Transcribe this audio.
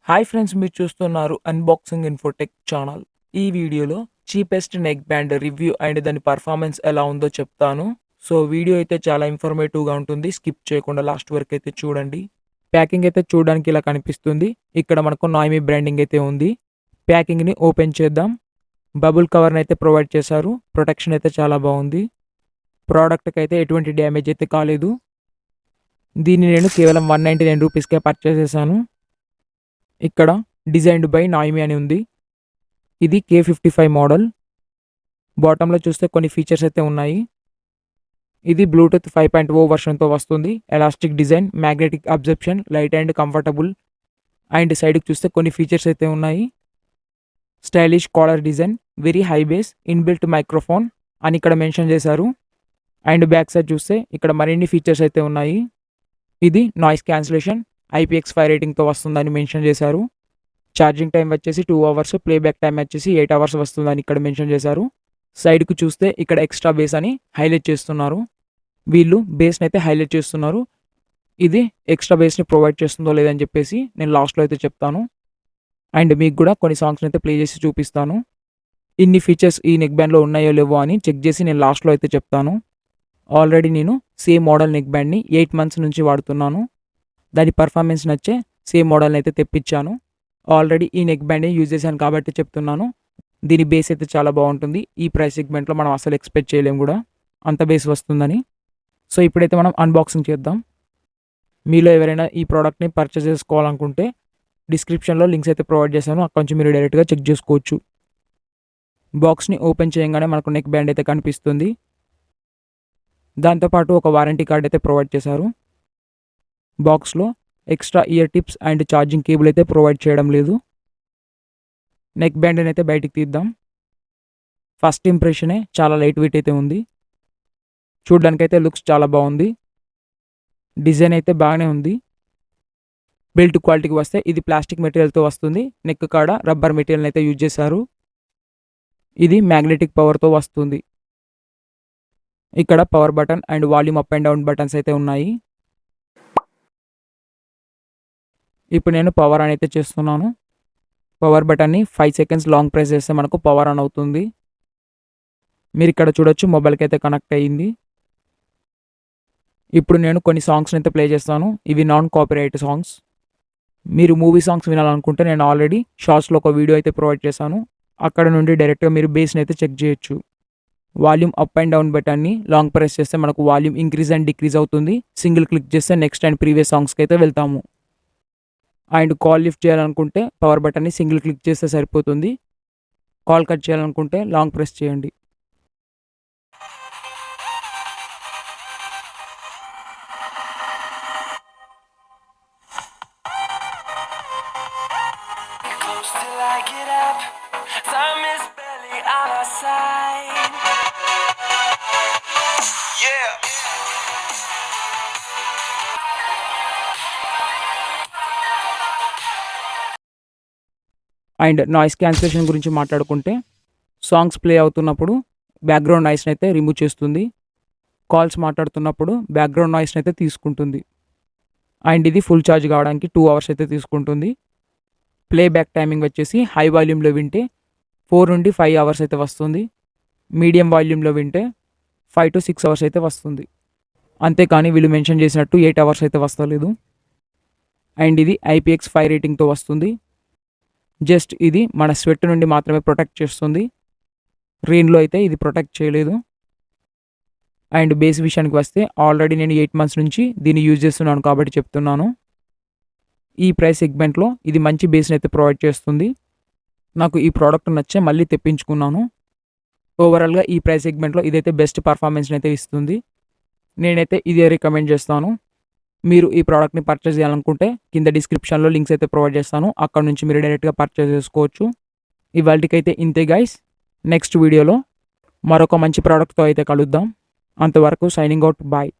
Hi friends, మీరు చూస్తున్నారు unboxing Infotech channel. ఈ వీడియోలో cheapest neck band review and దాని పర్ఫార్మెన్స్ ఎలా ఉందో చెప్తాను. సో వీడియో అయితే చాలా ఇన్ఫర్మేటివ్గా ఉంటుంది. స్కిప్ చేయకుండా లాస్ట్ వరకు అయితే చూడండి. ప్యాకింగ్ అయితే చూడడానికి ఇలా కనిపిస్తుంది. ఇక్కడ మనకు నాయిమీ బ్రాండింగ్ అయితే ఉంది. ప్యాకింగ్ని ఓపెన్ చేద్దాం. బబుల్ కవర్ని అయితే ప్రొవైడ్ చేశారు. ప్రొటెక్షన్ అయితే చాలా బాగుంది. ప్రోడక్ట్కి అయితే ఎటువంటి డ్యామేజ్ అయితే కాలేదు. దీన్ని నేను కేవలం 199 రూపీస్కే పర్చేస్ చేశాను. ఇక్కడ డిజైన్డ్ బై నాయిమీ అని ఉంది. ఇది K55 మోడల్. బాటంలో చూస్తే కొన్ని ఫీచర్స్ అయితే ఉన్నాయి. ఇది బ్లూటూత్ 5.0 వర్షన్తో వస్తుంది. Elastic design, magnetic absorption, light and comfortable. And సైడ్కి చూస్తే కొన్ని ఫీచర్స్ అయితే ఉన్నాయి. Stylish collar design, very high base, inbuilt microphone అని ఇక్కడ మెన్షన్ చేశారు. అండ్ బ్యాక్ సైడ్ చూస్తే ఇక్కడ మరిన్ని ఫీచర్స్ అయితే ఉన్నాయి. ఇది నాయిస్ క్యాన్సిలేషన్, IPX5 రేటింగ్తో వస్తుందని మెన్షన్ చేశారు. ఛార్జింగ్ టైం వచ్చేసి 2 అవర్స్, ప్లేబ్యాక్ టైం వచ్చేసి 8 అవర్స్ వస్తుందని ఇక్కడ మెన్షన్ చేశారు. సైడ్కు చూస్తే ఇక్కడ ఎక్స్ట్రా బేస్ అని హైలైట్ చేస్తున్నారు. వీళ్ళు బేస్ని అయితే హైలైట్ చేస్తున్నారు. ఇది ఎక్స్ట్రా బేస్ని ప్రొవైడ్ చేస్తుందో లేదని చెప్పేసి నేను లాస్ట్లో అయితే చెప్తాను. అండ్ మీకు కూడా కొన్ని సాంగ్స్ని అయితే ప్లే చేసి చూపిస్తాను. ఇన్ని ఫీచర్స్ ఈ నెక్ బ్యాండ్లో ఉన్నాయో లేవో అని చెక్ చేసి నేను లాస్ట్లో అయితే చెప్తాను. ఆల్రెడీ నేను సేమ్ మోడల్ నెక్ బ్యాండ్ని 8 మంత్స్ నుంచి వాడుతున్నాను. దాని పర్ఫార్మెన్స్ నచ్చే సేమ్ మోడల్ని అయితే తెప్పించాను. ఆల్రెడీ ఈ నెక్ బ్యాండ్ని యూజ్ చేశాను కాబట్టి చెప్తున్నాను. దీని బేస్ అయితే చాలా బాగుంటుంది. ఈ ప్రైస్ సెగ్మెంట్లో మనం అసలు ఎక్స్పెక్ట్ చేయలేము కూడా అంత బేస్ వస్తుందని. సో ఇప్పుడైతే మనం అన్బాక్సింగ్ చేద్దాం. మీలో ఎవరైనా ఈ ప్రోడక్ట్ని పర్చేస్ చేసుకోవాలనుకుంటే డిస్క్రిప్షన్లో లింక్స్ అయితే ప్రొవైడ్ చేశాను. అక్కడ నుంచి మీరు డైరెక్ట్గా చెక్ చేసుకోవచ్చు. బాక్స్ని ఓపెన్ చేయగానే మనకు నెక్ బ్యాండ్ అయితే కనిపిస్తుంది. దాంతోపాటు ఒక వారంటీ కార్డ్ అయితే ప్రొవైడ్ చేశారు. బాక్స్లో extra year tips and charging cable అయితే ప్రొవైడ్ చేయడం లేదు. నెక్ బ్యాండ్ని అయితే బయటికి తీద్దాం. ఫస్ట్ ఇంప్రెషనే చాలా లైట్ వెయిట్ అయితే ఉంది. చూడడానికైతే లుక్స్ చాలా బాగుంది. డిజైన్ అయితే బాగానే ఉంది. బిల్ట్ క్వాలిటీకి వస్తే ఇది ప్లాస్టిక్ మెటీరియల్తో వస్తుంది. నెక్ కాడ రబ్బర్ మెటీరియల్ అయితే యూజ్ చేశారు. ఇది మ్యాగ్నెటిక్ పవర్తో వస్తుంది. ఇక్కడ power button and volume up and down buttons అయితే ఉన్నాయి. ఇప్పుడు నేను పవర్ ఆన్ అయితే చేస్తున్నాను. పవర్ బటన్ని 5 సెకండ్స్ లాంగ్ ప్రెస్ చేస్తే మనకు పవర్ ఆన్ అవుతుంది. మీరు ఇక్కడ చూడొచ్చు, మొబైల్కి అయితే కనెక్ట్ అయ్యింది. ఇప్పుడు నేను కొన్ని సాంగ్స్ని అయితే ప్లే చేస్తాను. ఇవి నాన్ కాపీరైట్ సాంగ్స్. మీరు మూవీ సాంగ్స్ వినాలనుకుంటే నేను ఆల్రెడీ షార్ట్స్లో ఒక వీడియో అయితే ప్రొవైడ్ చేశాను. అక్కడ నుండి డైరెక్ట్గా మీరు బేస్ని అయితే చెక్ చేయొచ్చు. వాల్యూమ్ అప్ అండ్ డౌన్ బటన్ని లాంగ్ ప్రెస్ చేస్తే మనకు వాల్యూమ్ ఇంక్రీజ్ అండ్ డిక్రీజ్ అవుతుంది. సింగిల్ క్లిక్ చేస్తే నెక్స్ట్ అండ్ ప్రీవియస్ సాంగ్స్కి అయితే వెళ్తాము. అండ్ కాల్ లిఫ్ట్ చేయాలనుకుంటే పవర్ బటన్ని సింగిల్ క్లిక్ చేస్తే సరిపోతుంది. కాల్ కట్ చేయాలనుకుంటే లాంగ్ ప్రెస్ చేయండి. Till I get up, time is barely on our side. Yeah. And noise cancellation గురించి మాట్లాడుకుంటే సాంగ్స్ ప్లే అవుతున్నప్పుడు బ్యాక్గ్రౌండ్ నాయిస్ని అయితే రిమూవ్ చేస్తుంది. కాల్స్ మాట్లాడుతున్నప్పుడు బ్యాక్గ్రౌండ్ నాయిస్ని అయితే తీసుకుంటుంది. అండ్ ఇది ఫుల్ ఛార్జ్ కావడానికి 2 అవర్స్ అయితే తీసుకుంటుంది. ప్లేబ్యాక్ టైమింగ్ వచ్చేసి హై వాల్యూమ్లో వింటే 4 నుండి 5 అవర్స్ అయితే వస్తుంది. మీడియం వాల్యూమ్లో వింటే 5 to 6 అవర్స్ అయితే వస్తుంది. అంతేకాని వీళ్ళు మెన్షన్ చేసినట్టు 8 అవర్స్ అయితే వస్తలేదు. అండ్ ఇది IPX5 రేటింగ్తో వస్తుంది. జస్ట్ ఇది మన స్వెట్ నుండి మాత్రమే ప్రొటెక్ట్ చేస్తుంది. రెయిన్లో అయితే ఇది ప్రొటెక్ట్ చేయలేదు. అండ్ బేస్ విషయానికి వస్తే ఆల్రెడీ నేను 8 మంత్స్ నుంచి దీన్ని యూజ్ చేస్తున్నాను కాబట్టి చెప్తున్నాను. ఈ ప్రైస్ సెగ్మెంట్లో ఇది మంచి బేస్ని అయితే ప్రొవైడ్ చేస్తుంది. నాకు ఈ ప్రోడక్ట్ నచ్చే మళ్ళీ తెప్పించుకున్నాను. ఓవరాల్గా ఈ ప్రైస్ సెగ్మెంట్లో ఇదైతే బెస్ట్ పర్ఫార్మెన్స్ని అయితే ఇస్తుంది. నేనైతే ఇదే రికమెండ్ చేస్తాను. మీరు ఈ ప్రోడక్ట్ని పర్చేస్ చేయాలనుకుంటే కింద డిస్క్రిప్షన్లో లింక్స్ అయితే ప్రొవైడ్ చేస్తాను. అక్కడ నుంచి మీరు డైరెక్ట్గా పర్చేస్ చేసుకోవచ్చు. ఇవాళకైతే ఇంతే గైస్. నెక్స్ట్ వీడియోలో మరొక మంచి ప్రోడక్ట్తో అయితే కలుద్దాం. అంతవరకు సైనింగ్ అవుట్. బాయ్.